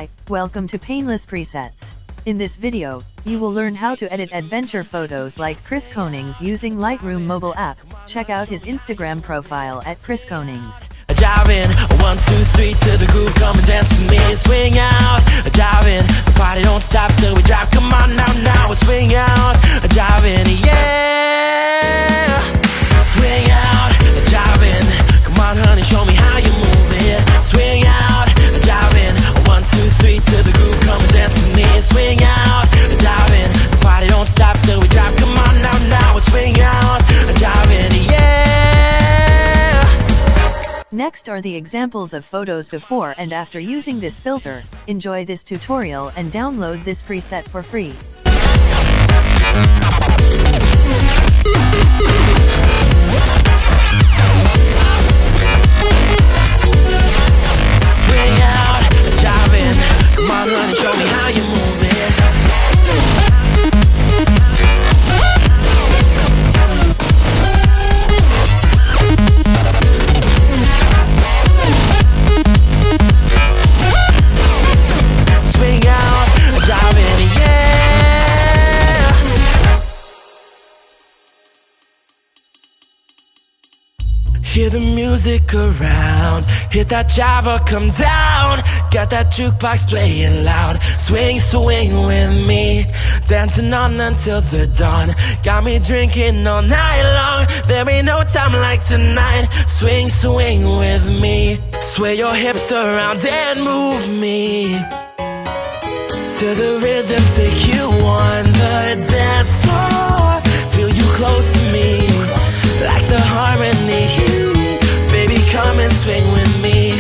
Hi, welcome to Painless Presets. In this video, you will learn how to edit adventure photos like 𝘕𝘂𝘆𝘮𝘰𝘮 using Lightroom mobile app. Check out his Instagram profile at 𝘕𝘂𝘆𝘮𝘮. Dive in, 1, 2, 3 to the groove, come and dance with me. Swing out, dive in, the party don't stop till we drop. Come on now, swing out, dive in, yeah. Swing out, dive in, come on honey, show me how you move it. Swing out, dive in, 1, 2, 3 to the groove, come and dance with me. Swing out, dive in, the party don't stop till we drop. Come on now, swing out, dive in, yeah. Next are the examples of photos before and after using this filter. Enjoy this tutorial and download this preset for free. Swing out, dive in, come on honey, show me how you move it. Hear the music around, hit that Java, come down. Got that jukebox playing loud. Swing with me, dancing on until the dawn. Got me drinking all night long. There ain't no time like tonight. Swing with me. Sway your hips around and move me to the rhythm, take you on the dance floor. Feel you close to me, like the harmony. Baby, come and swing with me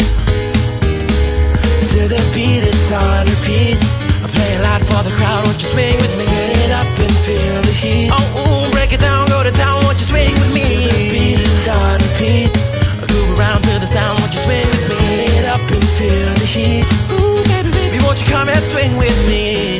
to the beat, it's on repeat. I'm playing loud for the crowd, won't you swing with me? Turn it up and feel the heat. Oh, break it down, go to town, won't you swing with me? To the beat, it's on repeat. I groove around to the sound, won't you swing with me? Turn it up and feel the heat. Ooh, baby, won't you come and swing with me?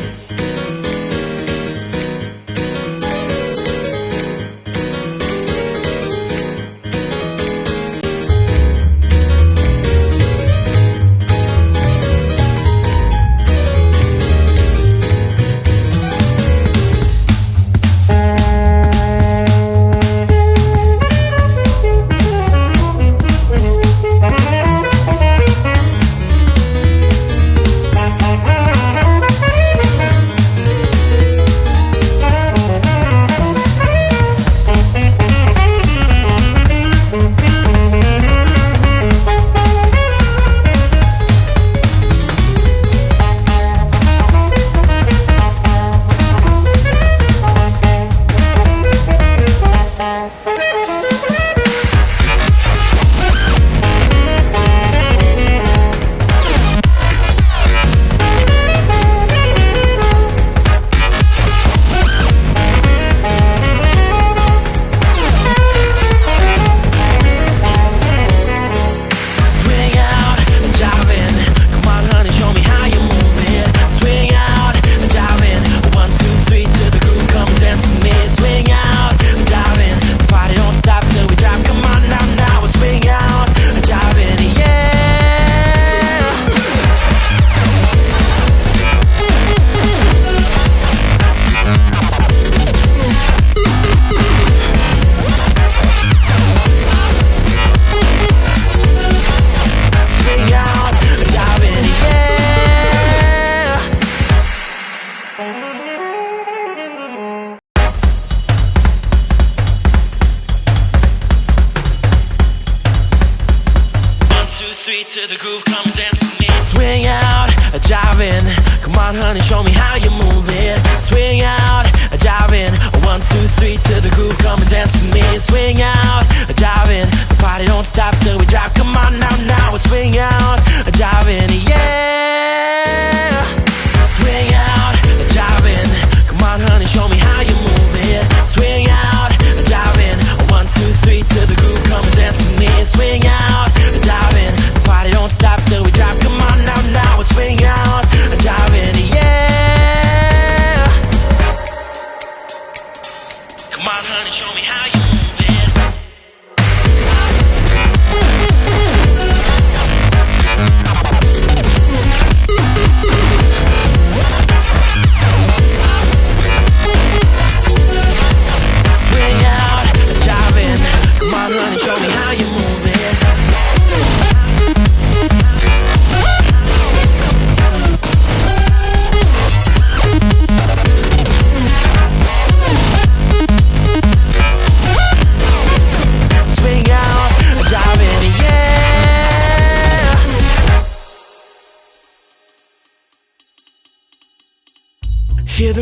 To the groove, come and dance with me. Swing out, dive in, come on honey, show me how you move it. Swing out, dive in, 1, 2, 3 to the groove, come and dance with me. Swing out, dive in, the party don't stop till we drop. Come on now, swing out, dive in, yeah. Swing out, dive in, come on honey, show me how you move it. Swing out, dive in, 1, 2, 3 to the groove, come and dance with me. Swing out, dive in, the party don't stop till we drop. Come on now, swing out, dive in, yeah. Come on honey, show me how you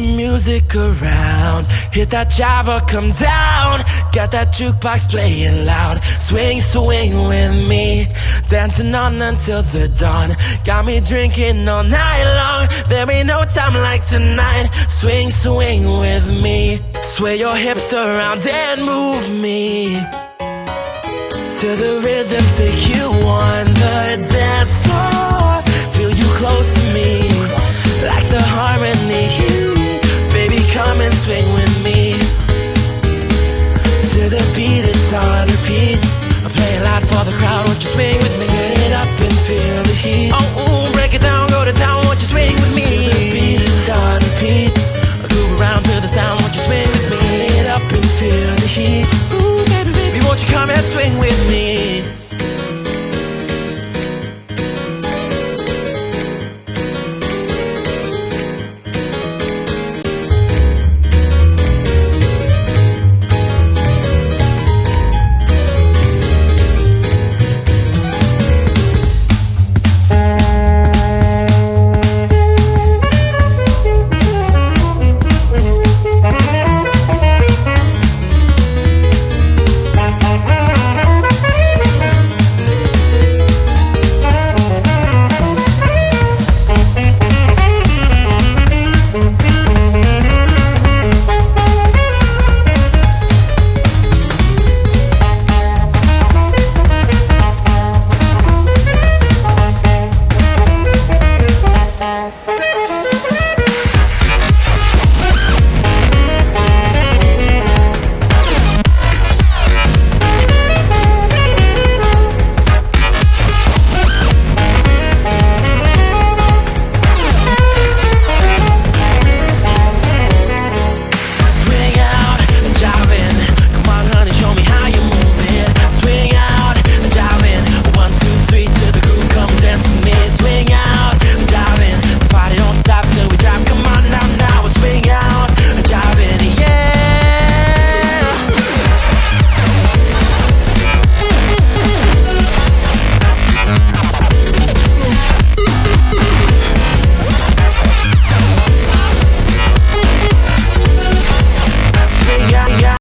the music around. Hit that Java, come down. Got that jukebox playing loud. Swing, swing with me, dancing on until the dawn. Got me drinking all night long. There ain't no time like tonight. Swing, swing with me. Sway your hips around and move me to the rhythm, take you on the dance floor. Feel you close to me, like the harmony. Baby, come and swing with me to the beat, it's on repeat. I'm playing loud for the crowd, won't you swing with me? Turn it up and feel the heat. Oh, ooh, break it down, go to town, won't you swing with me? To the beat, it's on repeat.